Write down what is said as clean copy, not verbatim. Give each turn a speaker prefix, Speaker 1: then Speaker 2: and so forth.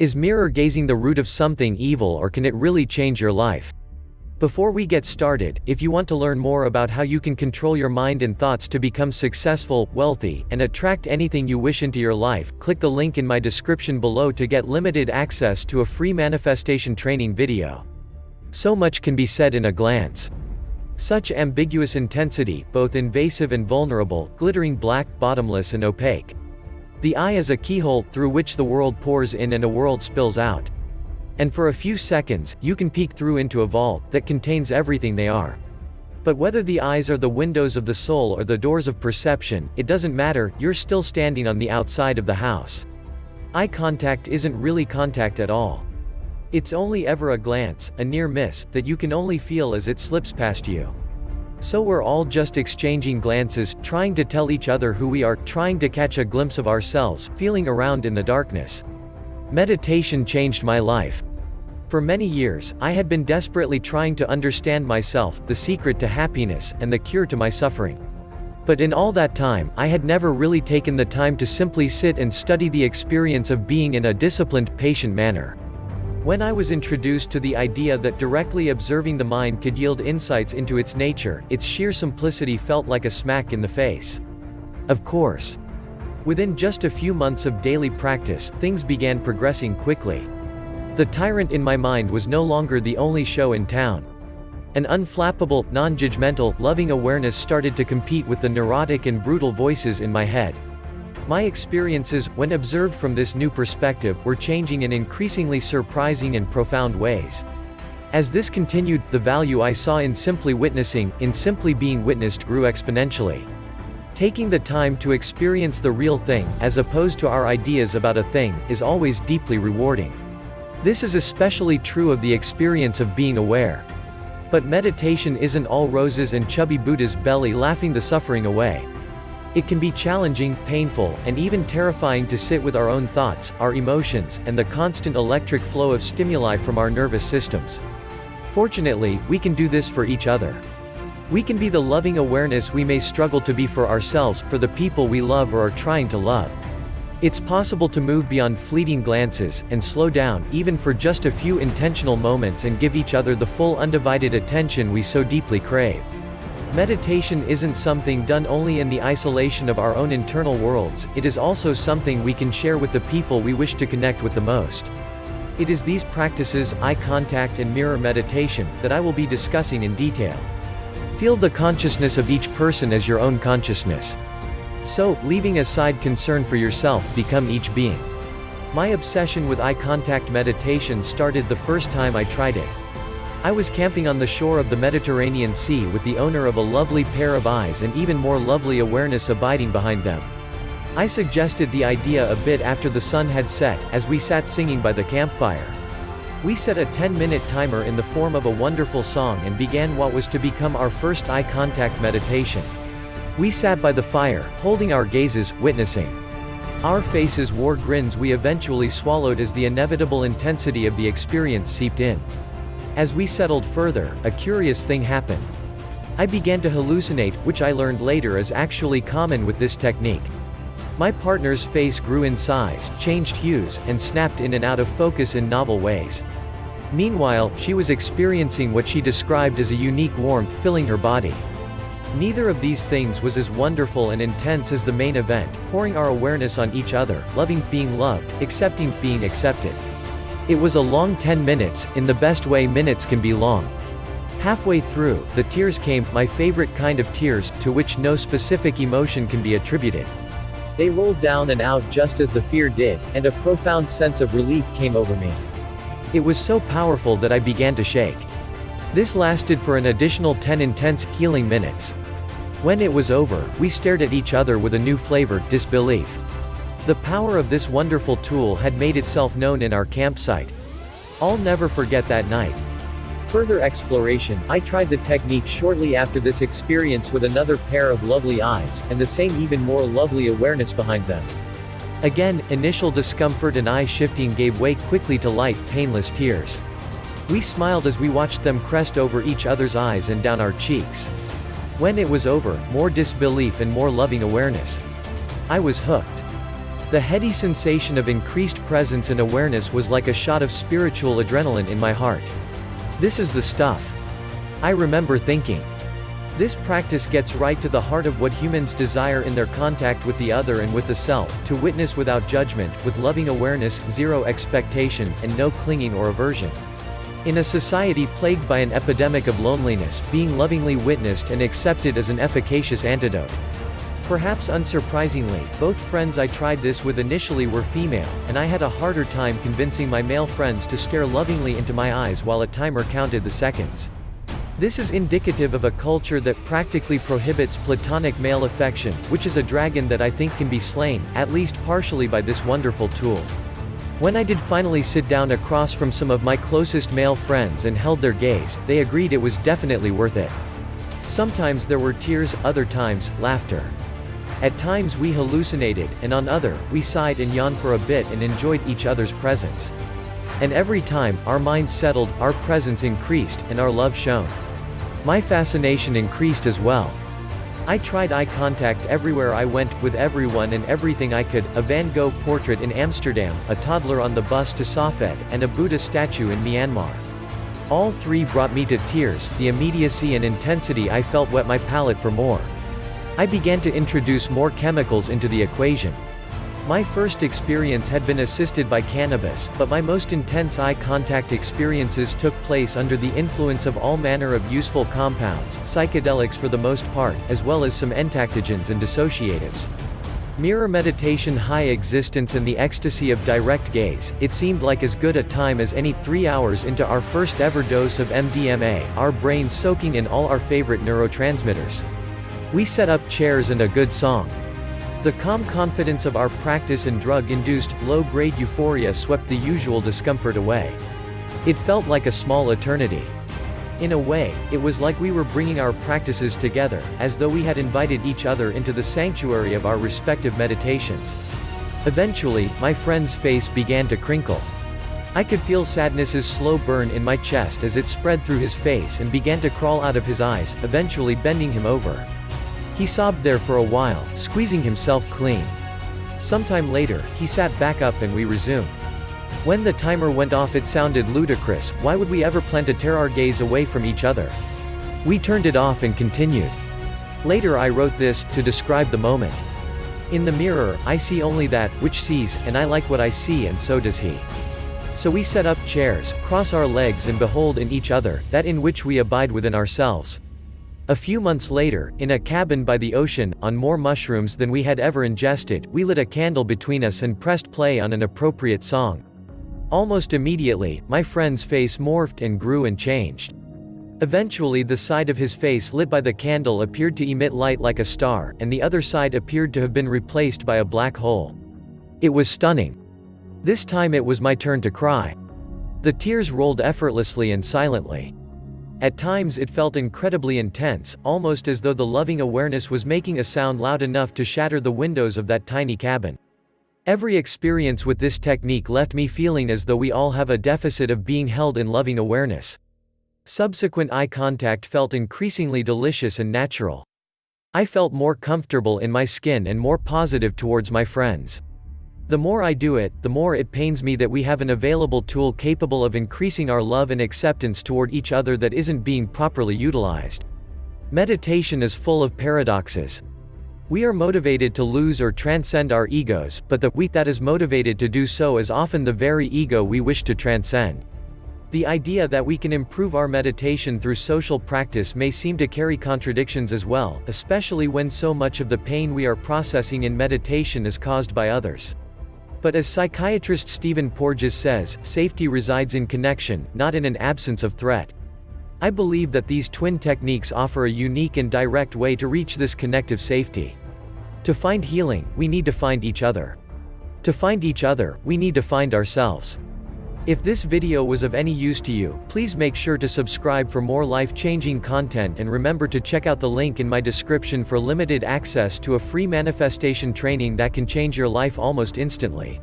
Speaker 1: Is mirror gazing the root of something evil, or can it really change your life? Before we get started, if you want to learn more about how you can control your mind and thoughts to become successful, wealthy, and attract anything you wish into your life, click the link in my description below to get limited access to a free manifestation training video. So much can be said in a glance. Such ambiguous intensity, both invasive and vulnerable, glittering black, bottomless and opaque. The eye is a keyhole through which the world pours in and a world spills out. And for a few seconds, you can peek through into a vault that contains everything they are. But whether the eyes are the windows of the soul or the doors of perception, it doesn't matter, you're still standing on the outside of the house. Eye contact isn't really contact at all. It's only ever a glance, a near miss, that you can only feel as it slips past you. So we're all just exchanging glances, trying to tell each other who we are, trying to catch a glimpse of ourselves, feeling around in the darkness. Meditation changed my life. For many years, I had been desperately trying to understand myself, the secret to happiness, and the cure to my suffering. But in all that time, I had never really taken the time to simply sit and study the experience of being in a disciplined, patient manner. When I was introduced to the idea that directly observing the mind could yield insights into its nature, its sheer simplicity felt like a smack in the face. Of course. Within just a few months of daily practice, things began progressing quickly. The tyrant in my mind was no longer the only show in town. An unflappable, non-judgmental, loving awareness started to compete with the neurotic and brutal voices in my head. My experiences, when observed from this new perspective, were changing in increasingly surprising and profound ways. As this continued, the value I saw in simply witnessing, in simply being witnessed, grew exponentially. Taking the time to experience the real thing, as opposed to our ideas about a thing, is always deeply rewarding. This is especially true of the experience of being aware. But meditation isn't all roses and chubby Buddha's belly laughing the suffering away. It can be challenging, painful, and even terrifying to sit with our own thoughts, our emotions, and the constant electric flow of stimuli from our nervous systems. Fortunately, we can do this for each other. We can be the loving awareness we may struggle to be for ourselves, for the people we love or are trying to love. It's possible to move beyond fleeting glances, and slow down, even for just a few intentional moments, and give each other the full undivided attention we so deeply crave. Meditation isn't something done only in the isolation of our own internal worlds, it is also something we can share with the people we wish to connect with the most. It is these practices, eye contact and mirror meditation, that I will be discussing in detail. Feel the consciousness of each person as your own consciousness. So, leaving aside concern for yourself, become each being. My obsession with eye contact meditation started the first time I tried it. I was camping on the shore of the Mediterranean Sea with the owner of a lovely pair of eyes and even more lovely awareness abiding behind them. I suggested the idea a bit after the sun had set, as we sat singing by the campfire. We set a 10-minute timer in the form of a wonderful song and began what was to become our first eye contact meditation. We sat by the fire, holding our gazes, witnessing. Our faces wore grins we eventually swallowed as the inevitable intensity of the experience seeped in. As we settled further, a curious thing happened. I began to hallucinate, which I learned later is actually common with this technique. My partner's face grew in size, changed hues, and snapped in and out of focus in novel ways. Meanwhile, she was experiencing what she described as a unique warmth filling her body. Neither of these things was as wonderful and intense as the main event, pouring our awareness on each other, loving, being loved, accepting, being accepted. It was a long 10 minutes, in the best way minutes can be long. Halfway through, the tears came, my favorite kind of tears, to which no specific emotion can be attributed. They rolled down and out just as the fear did, and a profound sense of relief came over me. It was so powerful that I began to shake. This lasted for an additional 10 intense, healing minutes. When it was over, we stared at each other with a new flavor, disbelief. The power of this wonderful tool had made itself known in our campsite. I'll never forget that night. Further exploration, I tried the technique shortly after this experience with another pair of lovely eyes, and the same even more lovely awareness behind them. Again, initial discomfort and eye shifting gave way quickly to light, painless tears. We smiled as we watched them crest over each other's eyes and down our cheeks. When it was over, more disbelief and more loving awareness. I was hooked. The heady sensation of increased presence and awareness was like a shot of spiritual adrenaline in my heart. This is the stuff. I remember thinking. This practice gets right to the heart of what humans desire in their contact with the other and with the self, to witness without judgment, with loving awareness, zero expectation, and no clinging or aversion. In a society plagued by an epidemic of loneliness, being lovingly witnessed and accepted is an efficacious antidote. Perhaps unsurprisingly, both friends I tried this with initially were female, and I had a harder time convincing my male friends to stare lovingly into my eyes while a timer counted the seconds. This is indicative of a culture that practically prohibits platonic male affection, which is a dragon that I think can be slain, at least partially by this wonderful tool. When I did finally sit down across from some of my closest male friends and held their gaze, they agreed it was definitely worth it. Sometimes there were tears, other times, laughter. At times we hallucinated, and on other, we sighed and yawned for a bit and enjoyed each other's presence. And every time, our minds settled, our presence increased, and our love shone. My fascination increased as well. I tried eye contact everywhere I went, with everyone and everything I could, a Van Gogh portrait in Amsterdam, a toddler on the bus to Safed, and a Buddha statue in Myanmar. All three brought me to tears, the immediacy and intensity I felt whet my palate for more. I began to introduce more chemicals into the equation. My first experience had been assisted by cannabis, but my most intense eye contact experiences took place under the influence of all manner of useful compounds, psychedelics for the most part, as well as some entactogens and dissociatives. Mirror meditation, high existence and the ecstasy of direct gaze, it seemed like as good a time as any. 3 hours into our first ever dose of MDMA, our brains soaking in all our favorite neurotransmitters. We set up chairs and a good song. The calm confidence of our practice and drug-induced, low-grade euphoria swept the usual discomfort away. It felt like a small eternity. In a way, it was like we were bringing our practices together, as though we had invited each other into the sanctuary of our respective meditations. Eventually, my friend's face began to crinkle. I could feel sadness's slow burn in my chest as it spread through his face and began to crawl out of his eyes, eventually bending him over. He sobbed there for a while, squeezing himself clean. Sometime later, he sat back up and we resumed. When the timer went off it sounded ludicrous, why would we ever plan to tear our gaze away from each other? We turned it off and continued. Later I wrote this, to describe the moment. In the mirror, I see only that, which sees, and I like what I see and so does he. So we set up chairs, cross our legs and behold in each other, that in which we abide within ourselves. A few months later, in a cabin by the ocean, on more mushrooms than we had ever ingested, we lit a candle between us and pressed play on an appropriate song. Almost immediately, my friend's face morphed and grew and changed. Eventually the side of his face lit by the candle appeared to emit light like a star, and the other side appeared to have been replaced by a black hole. It was stunning. This time it was my turn to cry. The tears rolled effortlessly and silently. At times it felt incredibly intense, almost as though the loving awareness was making a sound loud enough to shatter the windows of that tiny cabin. Every experience with this technique left me feeling as though we all have a deficit of being held in loving awareness. Subsequent eye contact felt increasingly delicious and natural. I felt more comfortable in my skin and more positive towards my friends. The more I do it, the more it pains me that we have an available tool capable of increasing our love and acceptance toward each other that isn't being properly utilized. Meditation is full of paradoxes. We are motivated to lose or transcend our egos, but the we that is motivated to do so is often the very ego we wish to transcend. The idea that we can improve our meditation through social practice may seem to carry contradictions as well, especially when so much of the pain we are processing in meditation is caused by others. But as psychiatrist Stephen Porges says, safety resides in connection, not in an absence of threat. I believe that these twin techniques offer a unique and direct way to reach this connective safety. To find healing, we need to find each other. To find each other, we need to find ourselves. If this video was of any use to you, please make sure to subscribe for more life-changing content and remember to check out the link in my description for limited access to a free manifestation training that can change your life almost instantly.